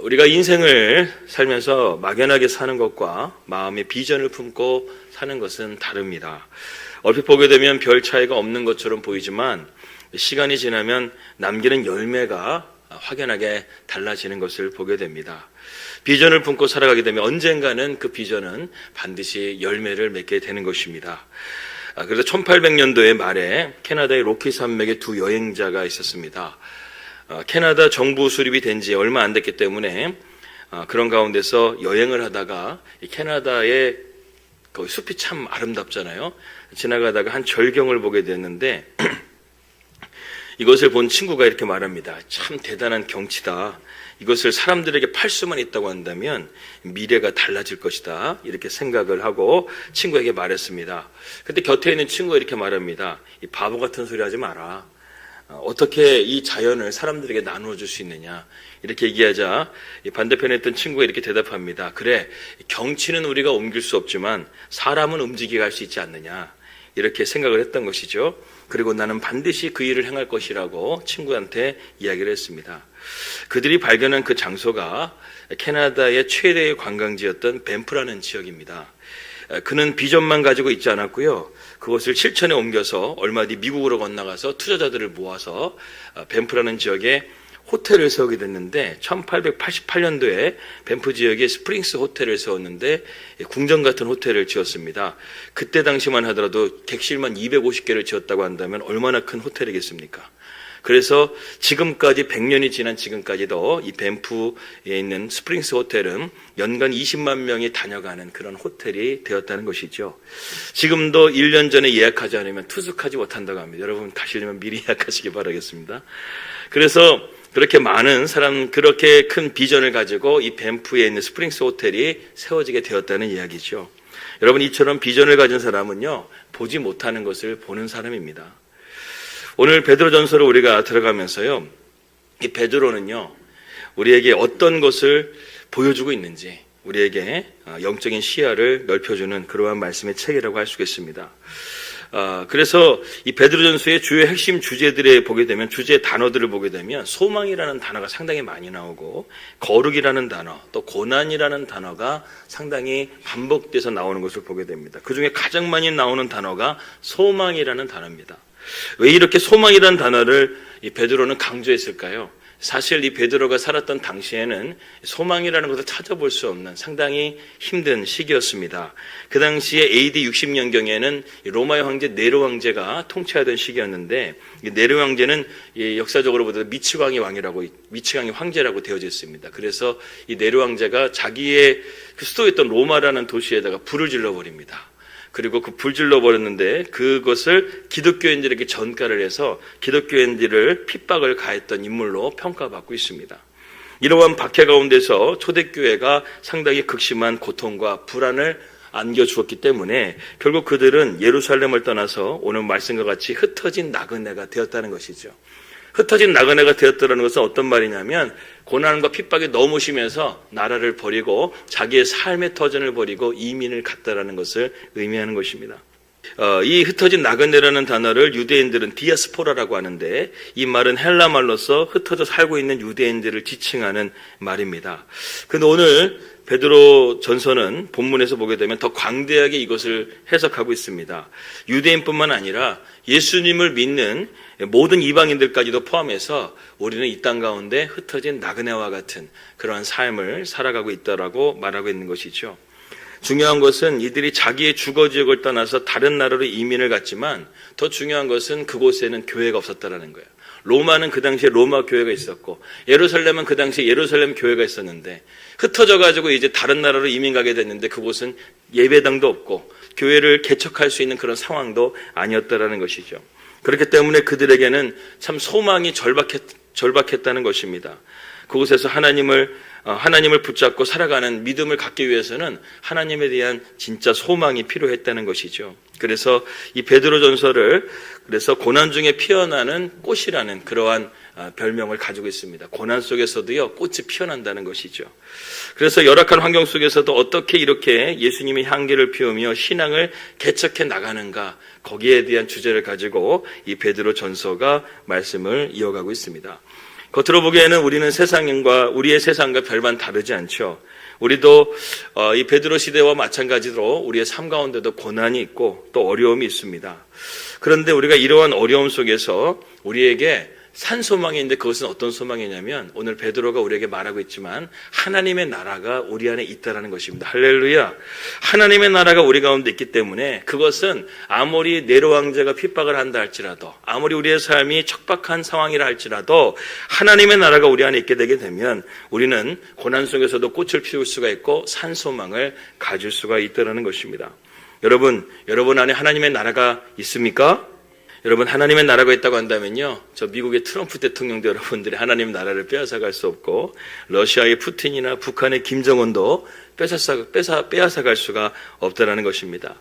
우리가 인생을 살면서 막연하게 사는 것과 마음의 비전을 품고 사는 것은 다릅니다. 얼핏 보게 되면 별 차이가 없는 것처럼 보이지만 시간이 지나면 남기는 열매가 확연하게 달라지는 것을 보게 됩니다. 비전을 품고 살아가게 되면 언젠가는 그 비전은 반드시 열매를 맺게 되는 것입니다. 그래서 1800년도의 말에 캐나다의 로키 산맥에 두 여행자가 있었습니다. 캐나다 정부 수립이 된 지 얼마 안 됐기 때문에 그런 가운데서 여행을 하다가 캐나다의 그 숲이 참 아름답잖아요. 지나가다가 한 절경을 보게 됐는데 이것을 본 친구가 이렇게 말합니다. 참 대단한 경치다. 이것을 사람들에게 팔 수만 있다고 한다면 미래가 달라질 것이다. 이렇게 생각을 하고 친구에게 말했습니다. 근데 곁에 있는 친구가 이렇게 말합니다. 이 바보 같은 소리 하지 마라. 어떻게 이 자연을 사람들에게 나누어 줄 수 있느냐. 이렇게 얘기하자 반대편에 있던 친구가 이렇게 대답합니다. 그래, 경치는 우리가 옮길 수 없지만 사람은 움직이게 할 수 있지 않느냐. 이렇게 생각을 했던 것이죠. 그리고 나는 반드시 그 일을 행할 것이라고 친구한테 이야기를 했습니다. 그들이 발견한 그 장소가 캐나다의 최대의 관광지였던 밴프라는 지역입니다. 그는 비전만 가지고 있지 않았고요. 그것을 실천에 옮겨서 얼마 뒤 미국으로 건너가서 투자자들을 모아서 밴프라는 지역에 호텔을 세우게 됐는데 1888년도에 밴프 지역에 스프링스 호텔을 세웠는데 궁전 같은 호텔을 지었습니다. 그때 당시만 하더라도 객실만 250개를 지었다고 한다면 얼마나 큰 호텔이겠습니까? 그래서 지금까지 100년이 지난 지금까지도 이 밴프에 있는 스프링스 호텔은 연간 20만 명이 다녀가는 그런 호텔이 되었다는 것이죠. 지금도 1년 전에 예약하지 않으면 투숙하지 못한다고 합니다. 여러분 가시려면 미리 예약하시기 바라겠습니다. 그래서 그렇게 많은 사람, 그렇게 큰 비전을 가지고 이 밴프에 있는 스프링스 호텔이 세워지게 되었다는 이야기죠. 여러분, 이처럼 비전을 가진 사람은요, 보지 못하는 것을 보는 사람입니다. 오늘 베드로전서로 우리가 들어가면서요, 이 베드로는요, 우리에게 어떤 것을 보여주고 있는지, 우리에게 영적인 시야를 넓혀주는 그러한 말씀의 책이라고 할 수 있겠습니다. 그래서 이 베드로전서의 주요 핵심 주제들에 보게 되면, 주제 단어들을 보게 되면 소망이라는 단어가 상당히 많이 나오고 거룩이라는 단어, 또 고난이라는 단어가 상당히 반복돼서 나오는 것을 보게 됩니다. 그중에 가장 많이 나오는 단어가 소망이라는 단어입니다. 왜 이렇게 소망이라는 단어를 이 베드로는 강조했을까요? 사실 이 베드로가 살았던 당시에는 소망이라는 것을 찾아볼 수 없는 상당히 힘든 시기였습니다. 그 당시에 AD 60년경에는 로마의 황제 네로 황제가 통치하던 시기였는데, 이 네로 황제는 역사적으로 보다 미치광이 황제라고 되어져 있습니다. 그래서 이 네로 황제가 자기의 그 수도였던 로마라는 도시에다가 불을 질러버립니다. 그리고 그 불질러 버렸는데 그것을 기독교인들에게 전가를 해서 기독교인들을 핍박을 가했던 인물로 평가받고 있습니다. 이러한 박해 가운데서 초대교회가 상당히 극심한 고통과 불안을 안겨주었기 때문에 결국 그들은 예루살렘을 떠나서 오늘 말씀과 같이 흩어진 나그네가 되었다는 것이죠. 흩어진 나그네가 되었다는 것은 어떤 말이냐면 고난과 핍박이 너무 심해서 나라를 버리고 자기의 삶의 터전을 버리고 이민을 갔다라는 것을 의미하는 것입니다. 이 흩어진 나그네라는 단어를 유대인들은 디아스포라라고 하는데, 이 말은 헬라 말로서 흩어져 살고 있는 유대인들을 지칭하는 말입니다. 그런데 오늘 베드로 전서는 본문에서 보게 되면 더 광대하게 이것을 해석하고 있습니다. 유대인뿐만 아니라 예수님을 믿는 모든 이방인들까지도 포함해서 우리는 이 땅 가운데 흩어진 나그네와 같은 그러한 삶을 살아가고 있다라고 말하고 있는 것이죠. 중요한 것은 이들이 자기의 주거지역을 떠나서 다른 나라로 이민을 갔지만 더 중요한 것은 그곳에는 교회가 없었다라는 거예요. 로마는 그 당시에 로마 교회가 있었고 예루살렘은 그 당시에 예루살렘 교회가 있었는데 흩어져가지고 이제 다른 나라로 이민 가게 됐는데 그곳은 예배당도 없고 교회를 개척할 수 있는 그런 상황도 아니었다라는 것이죠. 그렇기 때문에 그들에게는 참 소망이 절박했다는 것입니다. 그곳에서 하나님을 붙잡고 살아가는 믿음을 갖기 위해서는 하나님에 대한 진짜 소망이 필요했다는 것이죠. 그래서 이 베드로전서를 그래서 고난 중에 피어나는 꽃이라는 그러한 별명을 가지고 있습니다. 고난 속에서도요, 꽃이 피어난다는 것이죠. 그래서 열악한 환경 속에서도 어떻게 이렇게 예수님의 향기를 피우며 신앙을 개척해 나가는가, 거기에 대한 주제를 가지고 이 베드로 전서가 말씀을 이어가고 있습니다. 겉으로 보기에는 우리는 우리의 세상과 별반 다르지 않죠. 우리도 이 베드로 시대와 마찬가지로 우리의 삶 가운데도 고난이 있고 또 어려움이 있습니다. 그런데 우리가 이러한 어려움 속에서 우리에게 산 소망이 있는데 그것은 어떤 소망이냐면 오늘 베드로가 우리에게 말하고 있지만 하나님의 나라가 우리 안에 있다는 것입니다. 할렐루야. 하나님의 나라가 우리 가운데 있기 때문에 그것은 아무리 네로 왕자가 핍박을 한다 할지라도 아무리 우리의 삶이 척박한 상황이라 할지라도 하나님의 나라가 우리 안에 있게 되게 되면 우리는 고난 속에서도 꽃을 피울 수가 있고 산 소망을 가질 수가 있다는 것입니다. 여러분 안에 하나님의 나라가 있습니까? 여러분 하나님의 나라가 있다고 한다면요, 저 미국의 트럼프 대통령도 여러분들이 하나님의 나라를 빼앗아갈 수 없고 러시아의 푸틴이나 북한의 김정은도 빼앗아갈 수가 없다는 것입니다.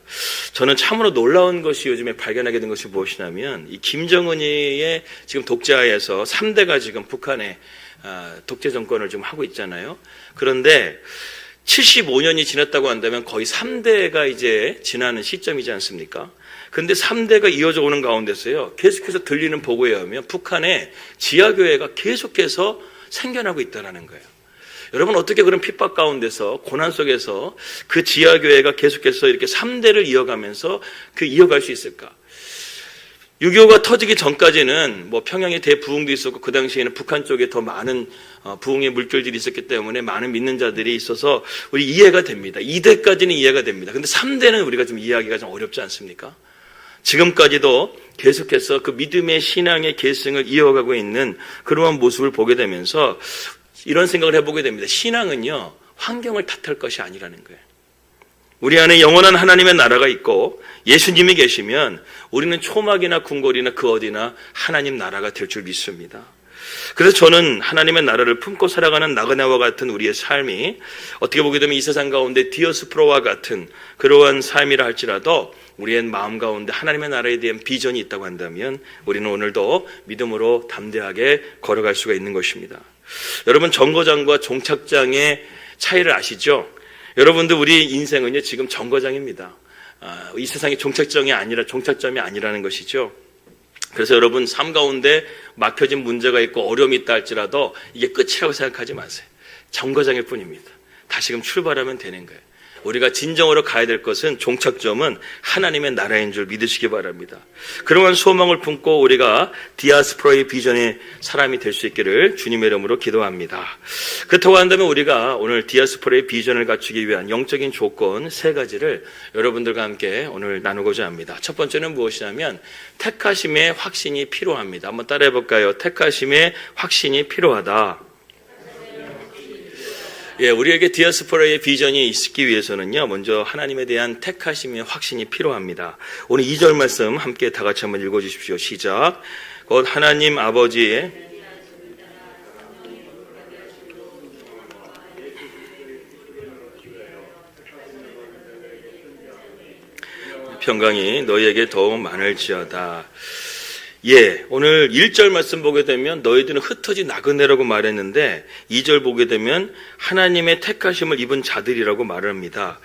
저는 참으로 놀라운 것이 요즘에 발견하게 된 것이 무엇이냐면 이 김정은이의 지금 독재하에서 3대가 지금 북한의 독재 정권을 지금 하고 있잖아요. 그런데 75년이 지났다고 한다면 거의 3대가 이제 지나는 시점이지 않습니까? 근데 3대가 이어져 오는 가운데서요, 계속해서 들리는 보고에 의하면 북한의 지하교회가 계속해서 생겨나고 있다는 거예요. 여러분 어떻게 그런 핍박 가운데서 고난 속에서 그 지하교회가 계속해서 이렇게 3대를 이어가면서 이어갈 수 있을까? 6.25가 터지기 전까지는 뭐 평양에 대부흥도 있었고 그 당시에는 북한 쪽에 더 많은 부흥의 물결들이 있었기 때문에 많은 믿는 자들이 있어서 우리 이해가 됩니다. 2대까지는 이해가 됩니다. 근데 3대는 우리가 좀 이해하기가 좀 어렵지 않습니까? 지금까지도 계속해서 그 믿음의 신앙의 계승을 이어가고 있는 그러한 모습을 보게 되면서 이런 생각을 해보게 됩니다. 신앙은요, 환경을 탓할 것이 아니라는 거예요. 우리 안에 영원한 하나님의 나라가 있고 예수님이 계시면 우리는 초막이나 궁궐이나 그 어디나 하나님 나라가 될 줄 믿습니다. 그래서 저는 하나님의 나라를 품고 살아가는 나그네와 같은 우리의 삶이 어떻게 보게 되면 이 세상 가운데 디어스포라와 같은 그러한 삶이라 할지라도 우리의 마음 가운데 하나님의 나라에 대한 비전이 있다고 한다면 우리는 오늘도 믿음으로 담대하게 걸어갈 수가 있는 것입니다. 여러분 정거장과 종착장의 차이를 아시죠? 여러분들 우리 인생은요 지금 정거장입니다. 이 세상의 종착점이 아니라는 것이죠. 그래서 여러분 삶 가운데 막혀진 문제가 있고 어려움이 있다 할지라도 이게 끝이라고 생각하지 마세요. 정거장일 뿐입니다. 다시금 출발하면 되는 거예요. 우리가 진정으로 가야 될 것은 종착점은 하나님의 나라인 줄 믿으시기 바랍니다. 그러한 소망을 품고 우리가 디아스포라의 비전의 사람이 될 수 있기를 주님의 이름으로 기도합니다. 그렇다고 한다면 우리가 오늘 디아스포라의 비전을 갖추기 위한 영적인 조건 3가지를 여러분들과 함께 오늘 나누고자 합니다. 첫 번째는 무엇이냐면 택하심의 확신이 필요합니다. 한번 따라해 볼까요? 택하심의 확신이 필요하다. 우리에게 디아스포라의 비전이 있기 위해서는요, 먼저 하나님에 대한 택하심의 확신이 필요합니다. 오늘 2절 말씀 함께 다 같이 한번 읽어주십시오. 시작. 곧 하나님 아버지의 평강이 너희에게 더욱 많을지어다. 오늘 1절 말씀 보게 되면 너희들은 흩어진 나그네라고 말했는데 2절 보게 되면 하나님의 택하심을 입은 자들이라고 말을 합니다.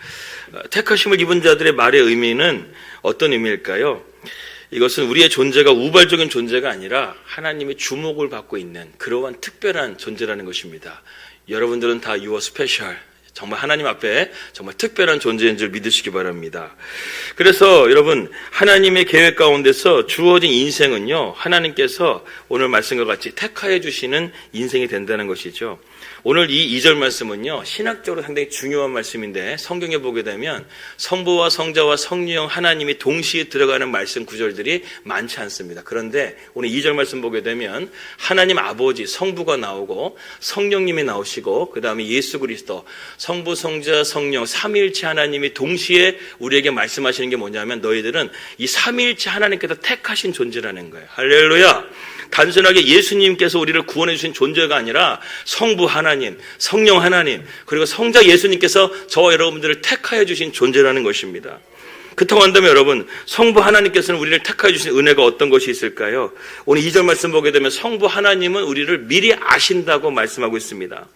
택하심을 입은 자들의 말의 의미는 어떤 의미일까요? 이것은 우리의 존재가 우발적인 존재가 아니라 하나님의 주목을 받고 있는 그러한 특별한 존재라는 것입니다. 여러분들은 다 You are special. 정말 하나님 앞에 정말 특별한 존재인 줄 믿으시기 바랍니다. 그래서 여러분 하나님의 계획 가운데서 주어진 인생은요, 하나님께서 오늘 말씀과 같이 택하여 주시는 인생이 된다는 것이죠. 오늘 이 2절 말씀은요, 신학적으로 상당히 중요한 말씀인데 성경에 보게 되면 성부와 성자와 성령 하나님이 동시에 들어가는 말씀 구절들이 많지 않습니다. 그런데 오늘 2절 말씀 보게 되면 하나님 아버지 성부가 나오고 성령님이 나오시고 그 다음에 예수 그리스도 성부 성자 성령 삼위일체 하나님이 동시에 우리에게 말씀하시는 게 뭐냐면 너희들은 이 삼위일체 하나님께서 택하신 존재라는 거예요. 할렐루야. 단순하게 예수님께서 우리를 구원해 주신 존재가 아니라 성부 하나님, 성령 하나님, 그리고 성자 예수님께서 저와 여러분들을 택하여 주신 존재라는 것입니다. 그렇다고 한다면 여러분, 성부 하나님께서는 우리를 택하여 주신 은혜가 어떤 것이 있을까요? 오늘 2절 말씀 보게 되면 성부 하나님은 우리를 미리 아신다고 말씀하고 있습니다.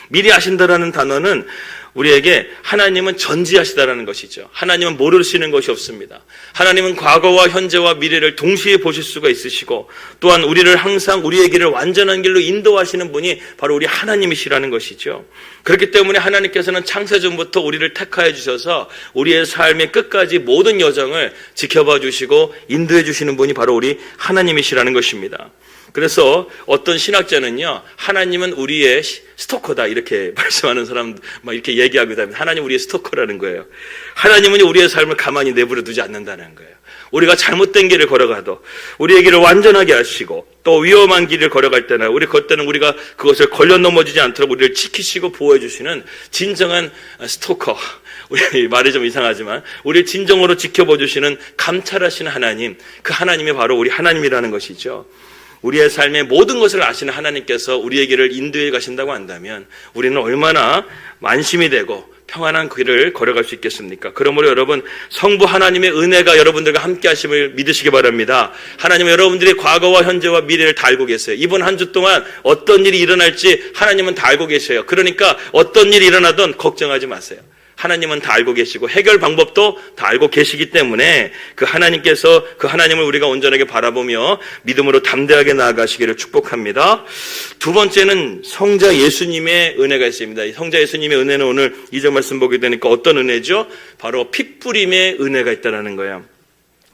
미리 아신다라는 단어는 우리에게 하나님은 전지하시다라는 것이죠. 하나님은 모르시는 것이 없습니다. 하나님은 과거와 현재와 미래를 동시에 보실 수가 있으시고 또한 우리를 항상 우리의 길을 완전한 길로 인도하시는 분이 바로 우리 하나님이시라는 것이죠. 그렇기 때문에 하나님께서는 창세전부터 우리를 택하여 주셔서 우리의 삶의 끝까지 모든 여정을 지켜봐 주시고 인도해 주시는 분이 바로 우리 하나님이시라는 것입니다. 그래서 어떤 신학자는요, 하나님은 우리의 스토커다 이렇게 말씀하는 사람 막 이렇게 얘기하기도 합니다. 하나님 우리의 스토커라는 거예요. 하나님은 우리의 삶을 가만히 내버려 두지 않는다는 거예요. 우리가 잘못된 길을 걸어가도 우리의 길을 완전하게 하시고 또 위험한 길을 걸어갈 때나 우리 그때는 우리가 그것을 걸려 넘어지지 않도록 우리를 지키시고 보호해 주시는 진정한 스토커, 우리 말이 좀 이상하지만 우리를 진정으로 지켜봐 주시는 감찰하시는 하나님, 그 하나님이 바로 우리 하나님이라는 것이죠. 우리의 삶의 모든 것을 아시는 하나님께서 우리의 길을 인도해 가신다고 한다면 우리는 얼마나 안심이 되고 평안한 길을 걸어갈 수 있겠습니까? 그러므로 여러분, 성부 하나님의 은혜가 여러분들과 함께 하심을 믿으시기 바랍니다. 하나님은 여러분들의 과거와 현재와 미래를 다 알고 계세요. 이번 한 주 동안 어떤 일이 일어날지 하나님은 다 알고 계세요. 그러니까 어떤 일이 일어나든 걱정하지 마세요. 하나님은 다 알고 계시고 해결 방법도 다 알고 계시기 때문에 그 하나님께서 그 하나님을 우리가 온전하게 바라보며 믿음으로 담대하게 나아가시기를 축복합니다. 두 번째는 성자 예수님의 은혜가 있습니다. 성자 예수님의 은혜는 오늘 2절 말씀 보게 되니까 어떤 은혜죠? 바로 핏부림의 은혜가 있다는 거예요.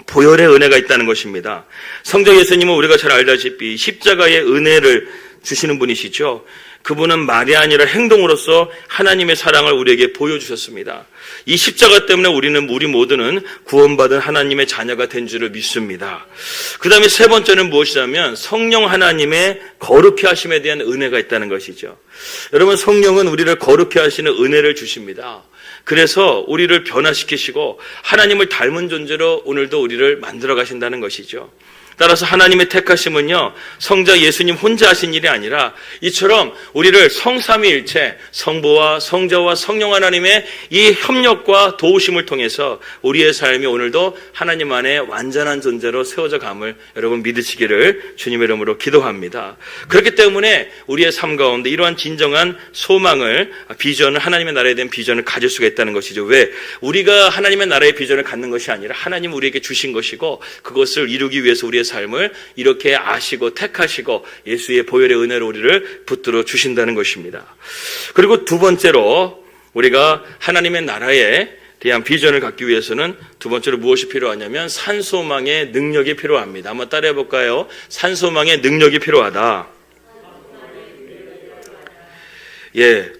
보혈의 은혜가 있다는 것입니다. 성자 예수님은 우리가 잘 알다시피 십자가의 은혜를 주시는 분이시죠. 그분은 말이 아니라 행동으로서 하나님의 사랑을 우리에게 보여주셨습니다. 이 십자가 때문에 우리 모두는 구원받은 하나님의 자녀가 된 줄을 믿습니다. 그 다음에 세 번째는 무엇이냐면 성령 하나님의 거룩해 하심에 대한 은혜가 있다는 것이죠. 여러분, 성령은 우리를 거룩해 하시는 은혜를 주십니다. 그래서 우리를 변화시키시고 하나님을 닮은 존재로 오늘도 우리를 만들어 가신다는 것이죠. 따라서 하나님의 택하심은요, 성자 예수님 혼자 하신 일이 아니라 이처럼 우리를 성삼위일체, 성부와 성자와 성령 하나님의 이 협력과 도우심을 통해서 우리의 삶이 오늘도 하나님 안에 완전한 존재로 세워져 감을 여러분 믿으시기를 주님의 이름으로 기도합니다. 그렇기 때문에 우리의 삶 가운데 이러한 진정한 소망을, 비전을, 하나님의 나라에 대한 비전을 가질 수가 있다는 것이죠. 왜? 우리가 하나님의 나라의 비전을 갖는 것이 아니라 하나님 우리에게 주신 것이고 그것을 이루기 위해서 우리의 삶을 이렇게 아시고 택하시고 예수의 보혈의 은혜로 우리를 붙들어 주신다는 것입니다. 그리고 두 번째로 우리가 하나님의 나라에 대한 비전을 갖기 위해서는 두 번째로 무엇이 필요하냐면 산소망의 능력이 필요합니다. 한번 따라해 볼까요? 산소망의 능력이 필요하다.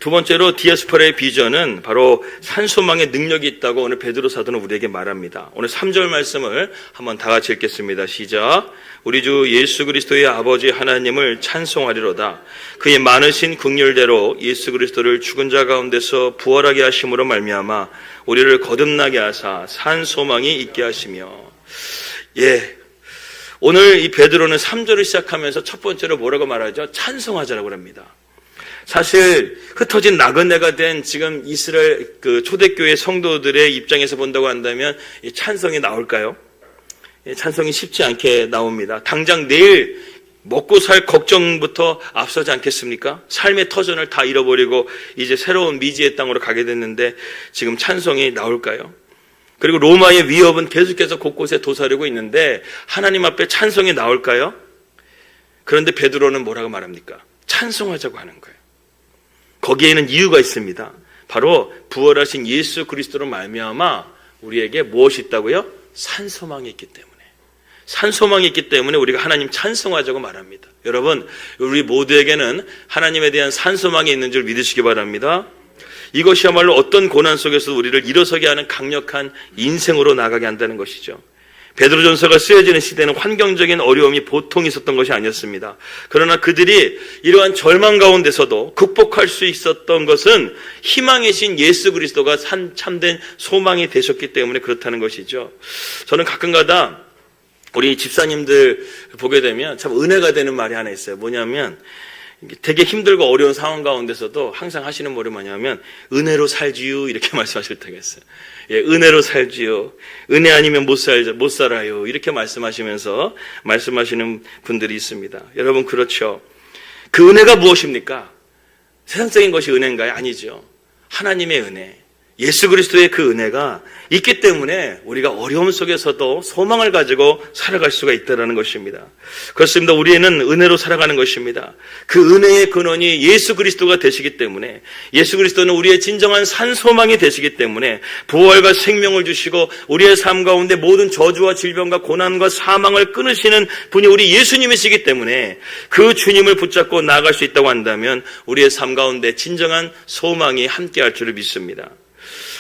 두 번째로 디아스포라의 비전은 바로 산소망의 능력이 있다고 오늘 베드로 사도는 우리에게 말합니다. 오늘 3절 말씀을 한번 다 같이 읽겠습니다. 시작. 우리 주 예수 그리스도의 아버지 하나님을 찬송하리로다. 그의 많으신 긍휼대로 예수 그리스도를 죽은 자 가운데서 부활하게 하심으로 말미암아 우리를 거듭나게 하사 산소망이 있게 하시며. 오늘 이 베드로는 3절을 시작하면서 첫 번째로 뭐라고 말하죠? 찬송하자라고 합니다. 사실 흩어진 나그네가 된 지금 이스라엘 초대교회 성도들의 입장에서 본다고 한다면 이 찬송이 나올까요? 찬송이 쉽지 않게 나옵니다. 당장 내일 먹고 살 걱정부터 앞서지 않겠습니까? 삶의 터전을 다 잃어버리고 이제 새로운 미지의 땅으로 가게 됐는데 지금 찬송이 나올까요? 그리고 로마의 위협은 계속해서 곳곳에 도사리고 있는데 하나님 앞에 찬송이 나올까요? 그런데 베드로는 뭐라고 말합니까? 찬송하자고 하는 거예요. 거기에는 이유가 있습니다. 바로 부활하신 예수 그리스도로 말미암아 우리에게 무엇이 있다고요? 산소망이 있기 때문에. 산소망이 있기 때문에 우리가 하나님 찬송하자고 말합니다. 여러분, 우리 모두에게는 하나님에 대한 산소망이 있는 줄 믿으시기 바랍니다. 이것이야말로 어떤 고난 속에서 우리를 일어서게 하는 강력한 인생으로 나가게 한다는 것이죠. 베드로전서가 쓰여지는 시대는 환경적인 어려움이 보통 있었던 것이 아니었습니다. 그러나 그들이 이러한 절망 가운데서도 극복할 수 있었던 것은 희망의 신 예수 그리스도가 참된 소망이 되셨기 때문에 그렇다는 것이죠. 저는 가끔가다 우리 집사님들 보게 되면 참 은혜가 되는 말이 하나 있어요. 뭐냐면 되게 힘들고 어려운 상황 가운데서도 항상 하시는 말이 뭐냐면 은혜로 살지요 이렇게 말씀하실 때가 있어요. 은혜로 살지요. 은혜 아니면 못 살아요. 이렇게 말씀하시면서 말씀하시는 분들이 있습니다. 여러분, 그렇죠. 그 은혜가 무엇입니까? 세상적인 것이 은혜인가요? 아니죠. 하나님의 은혜, 예수 그리스도의 그 은혜가 있기 때문에 우리가 어려움 속에서도 소망을 가지고 살아갈 수가 있다는 것입니다. 그렇습니다. 우리는 은혜로 살아가는 것입니다. 그 은혜의 근원이 예수 그리스도가 되시기 때문에, 예수 그리스도는 우리의 진정한 산 소망이 되시기 때문에 부활과 생명을 주시고 우리의 삶 가운데 모든 저주와 질병과 고난과 사망을 끊으시는 분이 우리 예수님이시기 때문에 그 주님을 붙잡고 나아갈 수 있다고 한다면 우리의 삶 가운데 진정한 소망이 함께할 줄을 믿습니다.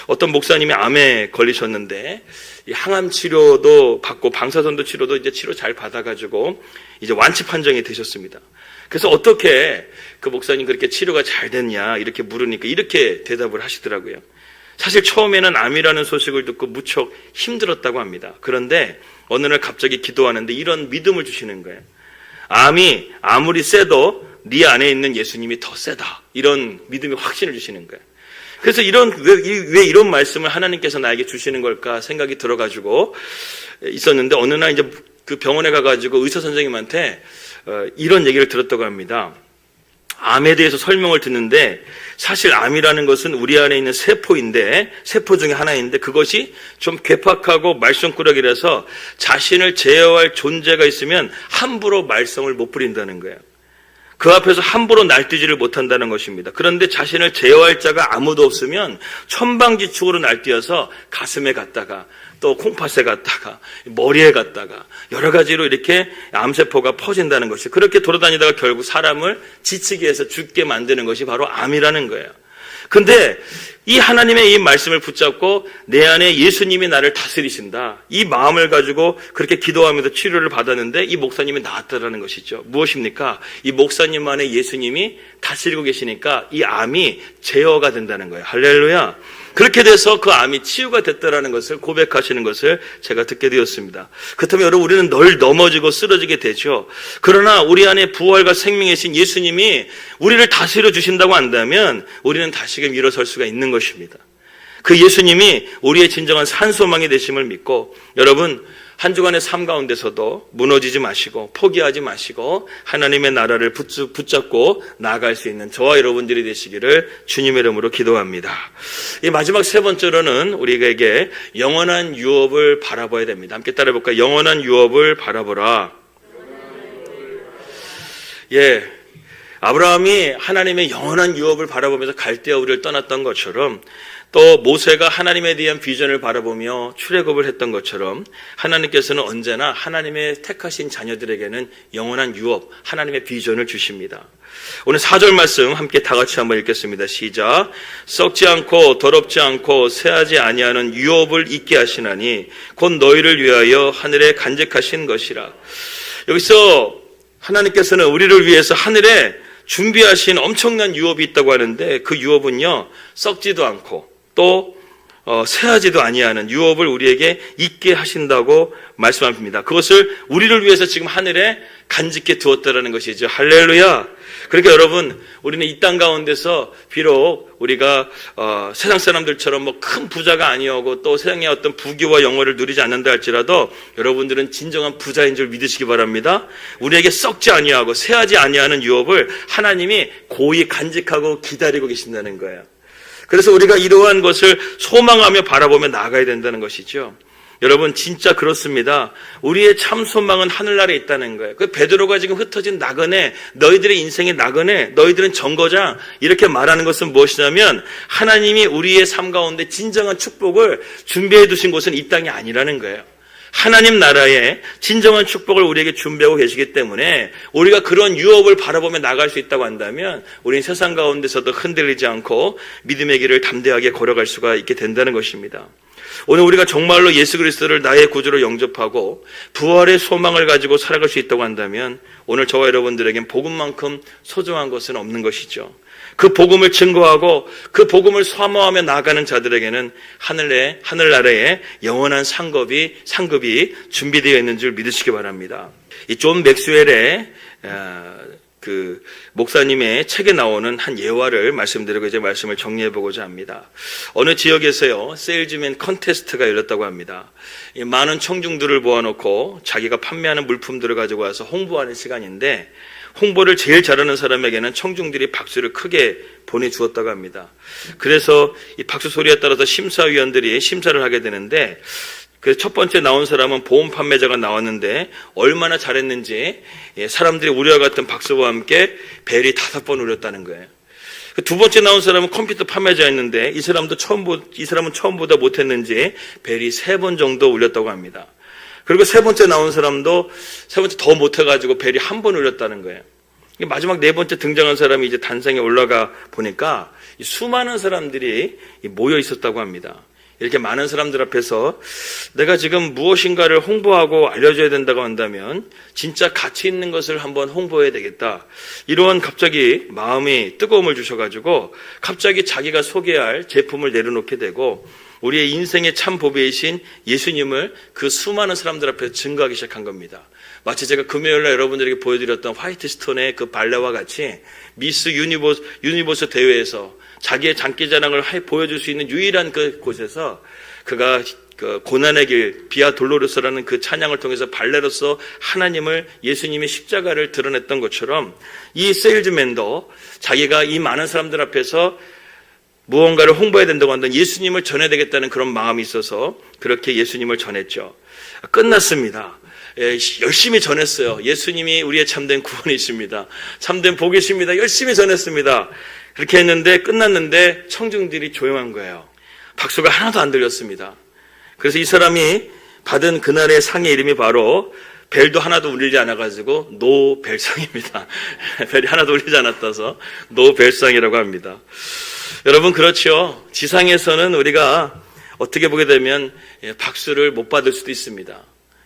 어떤 목사님이 암에 걸리셨는데 항암 치료도 받고 방사선도 치료도 이제 치료 잘 받아가지고 이제 완치 판정이 되셨습니다. 그래서 어떻게 그 목사님 그렇게 치료가 잘 됐냐 이렇게 물으니까 이렇게 대답을 하시더라고요. 사실 처음에는 암이라는 소식을 듣고 무척 힘들었다고 합니다. 그런데 어느 날 갑자기 기도하는데 이런 믿음을 주시는 거예요. 암이 아무리 세도 네 안에 있는 예수님이 더 세다. 이런 믿음의 확신을 주시는 거예요. 그래서 왜 이런 말씀을 하나님께서 나에게 주시는 걸까 생각이 들어가지고 있었는데 어느 날 이제 그 병원에 가가지고 의사 선생님한테 이런 얘기를 들었다고 합니다. 암에 대해서 설명을 듣는데 사실 암이라는 것은 우리 안에 있는 세포인데, 세포 중에 하나인데 그것이 좀 괴팍하고 말썽꾸러기라서 자신을 제어할 존재가 있으면 함부로 말썽을 못 부린다는 거예요. 그 앞에서 함부로 날뛰지를 못한다는 것입니다. 그런데 자신을 제어할 자가 아무도 없으면 천방지축으로 날뛰어서 가슴에 갔다가 또 콩팥에 갔다가 머리에 갔다가 여러 가지로 이렇게 암세포가 퍼진다는 것이, 그렇게 돌아다니다가 결국 사람을 지치게 해서 죽게 만드는 것이 바로 암이라는 거예요. 근데 이 하나님의 이 말씀을 붙잡고 내 안에 예수님이 나를 다스리신다, 이 마음을 가지고 그렇게 기도하면서 치료를 받았는데 이 목사님이 나았다라는 것이죠. 무엇입니까? 이 목사님 안에 예수님이 다스리고 계시니까 이 암이 제어가 된다는 거예요. 할렐루야. 그렇게 돼서 그 암이 치유가 됐다라는 것을 고백하시는 것을 제가 듣게 되었습니다. 그렇다면 여러분, 우리는 늘 넘어지고 쓰러지게 되죠. 그러나 우리 안에 부활과 생명이신 예수님이 우리를 다스려 주신다고 한다면 우리는 다시금 일어설 수가 있는 것입니다. 그 예수님이 우리의 진정한 산소망이 되심을 믿고, 여러분 한 주간의 삶 가운데서도 무너지지 마시고 포기하지 마시고 하나님의 나라를 붙잡고 나아갈 수 있는 저와 여러분들이 되시기를 주님의 이름으로 기도합니다. 이 마지막 세 번째로는 우리에게 영원한 유업을 바라봐야 됩니다. 함께 따라해볼까요? 영원한 유업을 바라보라. 예, 아브라함이 하나님의 영원한 유업을 바라보면서 갈대아 우리를 떠났던 것처럼, 또 모세가 하나님에 대한 비전을 바라보며 출애굽을 했던 것처럼 하나님께서는 언제나 하나님의 택하신 자녀들에게는 영원한 유업, 하나님의 비전을 주십니다. 오늘 4절 말씀 함께 다 같이 한번 읽겠습니다. 시작. 썩지 않고 더럽지 않고 새하지 아니하는 유업을 있게 하시나니 곧 너희를 위하여 하늘에 간직하신 것이라. 여기서 하나님께서는 우리를 위해서 하늘에 준비하신 엄청난 유업이 있다고 하는데, 그 유업은요 썩지도 않고 또 새하지도 아니하는 유업을 우리에게 있게 하신다고 말씀합니다. 그것을 우리를 위해서 지금 하늘에 간직해 두었다라는 것이죠. 할렐루야. 그러니까 여러분, 우리는 이 땅 가운데서 비록 우리가 세상 사람들처럼 뭐 큰 부자가 아니오고 또 세상의 어떤 부귀와 영화를 누리지 않는다 할지라도 여러분들은 진정한 부자인 줄 믿으시기 바랍니다. 우리에게 썩지 아니하고 새하지 아니하는 유업을 하나님이 고이 간직하고 기다리고 계신다는 거예요. 그래서 우리가 이러한 것을 소망하며 바라보며 나아가야 된다는 것이죠. 여러분 진짜 그렇습니다. 우리의 참 소망은 하늘나라에 있다는 거예요. 그 베드로가 지금 흩어진 나그네, 너희들의 인생의 나그네, 너희들은 정거장, 이렇게 말하는 것은 무엇이냐면 하나님이 우리의 삶 가운데 진정한 축복을 준비해 두신 곳은 이 땅이 아니라는 거예요. 하나님 나라의 진정한 축복을 우리에게 준비하고 계시기 때문에 우리가 그런 유업을 바라보며 나갈 수 있다고 한다면 우리는 세상 가운데서도 흔들리지 않고 믿음의 길을 담대하게 걸어갈 수가 있게 된다는 것입니다. 오늘 우리가 정말로 예수 그리스도를 나의 구주로 영접하고 부활의 소망을 가지고 살아갈 수 있다고 한다면 오늘 저와 여러분들에겐 복음만큼 소중한 것은 없는 것이죠. 그 복음을 증거하고 그 복음을 사모하며 나아가는 자들에게는 하늘나라에 영원한 상급이 준비되어 있는 줄 믿으시기 바랍니다. 이 존 맥스웰의 그 목사님의 책에 나오는 한 예화를 말씀드리고 이제 말씀을 정리해보고자 합니다. 어느 지역에서요 세일즈맨 컨테스트가 열렸다고 합니다. 많은 청중들을 모아놓고 자기가 판매하는 물품들을 가지고 와서 홍보하는 시간인데, 홍보를 제일 잘하는 사람에게는 청중들이 박수를 크게 보내주었다고 합니다. 그래서 이 박수 소리에 따라서 심사위원들이 심사를 하게 되는데, 그 첫 번째 나온 사람은 보험 판매자가 나왔는데 얼마나 잘했는지 사람들이 우리와 같은 박수와 함께 벨이 5번 울렸다는 거예요. 두 번째 나온 사람은 컴퓨터 판매자였는데 이 사람은 처음보다 못했는지 벨이 3번 정도 울렸다고 합니다. 그리고 세 번째 나온 사람도 세 번째 더 못해가지고 벨이 1번 울렸다는 거예요. 마지막 4번째 등장한 사람이 이제 단상에 올라가 보니까 수많은 사람들이 모여 있었다고 합니다. 이렇게 많은 사람들 앞에서 내가 지금 무엇인가를 홍보하고 알려줘야 된다고 한다면 진짜 가치 있는 것을 한번 홍보해야 되겠다. 이러한 갑자기 마음이 뜨거움을 주셔가지고 갑자기 자기가 소개할 제품을 내려놓게 되고 우리의 인생의 참 보배이신 예수님을 그 수많은 사람들 앞에서 증거하기 시작한 겁니다. 마치 제가 금요일날 여러분들에게 보여드렸던 화이트스톤의 그 발레와 같이 미스 유니버스 대회에서 자기의 장기자랑을 보여줄 수 있는 유일한 그 곳에서 그가 그 고난의 길 비아 돌로로서라는 그 찬양을 통해서 발레로서 하나님을 예수님의 십자가를 드러냈던 것처럼 이 세일즈맨도 자기가 이 많은 사람들 앞에서 무언가를 홍보해야 된다고 한다면 예수님을 전해야 되겠다는 그런 마음이 있어서 그렇게 예수님을 전했죠. 끝났습니다. 열심히 전했어요. 예수님이 우리의 참된 구원이십니다. 참된 복이십니다. 열심히 전했습니다. 그렇게 했는데 끝났는데 청중들이 조용한 거예요. 박수가 하나도 안 들렸습니다. 그래서 이 사람이 받은 그날의 상의 이름이 바로 벨도 하나도 울리지 않아가지고 노벨상입니다. 벨이 하나도 울리지 않았다서 노벨상이라고 합니다. 여러분 그렇죠. 지상에서는 우리가 어떻게 보게 되면 박수를 못 받을 수도 있습니다.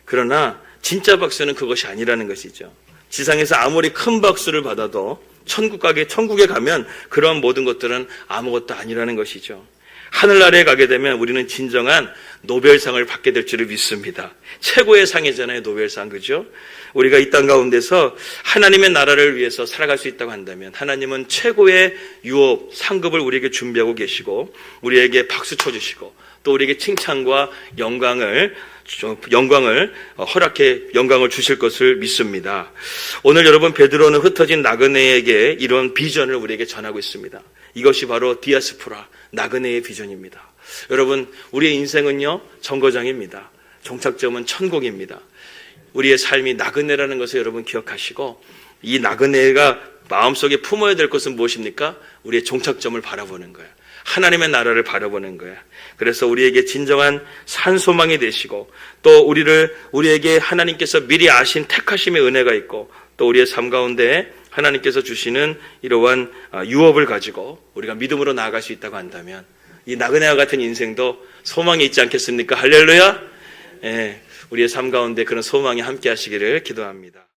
그러나 진짜 박수는 그것이 아니라는 것이죠. 지상에서 아무리 큰 박수를 받아도 천국에 가면 그런 모든 것들은 아무것도 아니라는 것이죠. 하늘나라에 가게 되면 우리는 진정한 노벨상을 받게 될 줄을 믿습니다. 최고의 상이잖아요, 노벨상, 그죠? 우리가 이 땅 가운데서 하나님의 나라를 위해서 살아갈 수 있다고 한다면 하나님은 최고의 유업, 상급을 우리에게 준비하고 계시고 우리에게 박수 쳐주시고 또 우리에게 칭찬과 영광을 주실 것을 믿습니다. 오늘 여러분 베드로는 흩어진 나그네에게 이런 비전을 우리에게 전하고 있습니다. 이것이 바로 디아스포라, 나그네의 비전입니다. 여러분 우리의 인생은요 정거장입니다. 종착점은 천국입니다. 우리의 삶이 나그네라는 것을 여러분 기억하시고 이 나그네가 마음속에 품어야 될 것은 무엇입니까? 우리의 종착점을 바라보는 거예요. 하나님의 나라를 바라보는 거예요. 그래서 우리에게 진정한 산소망이 되시고 또 우리에게 하나님께서 미리 아신 택하심의 은혜가 있고 또 우리의 삶 가운데 하나님께서 주시는 이러한 유업을 가지고 우리가 믿음으로 나아갈 수 있다고 한다면 이 나그네와 같은 인생도 소망이 있지 않겠습니까? 할렐루야! 우리의 삶 가운데 그런 소망이 함께 하시기를 기도합니다.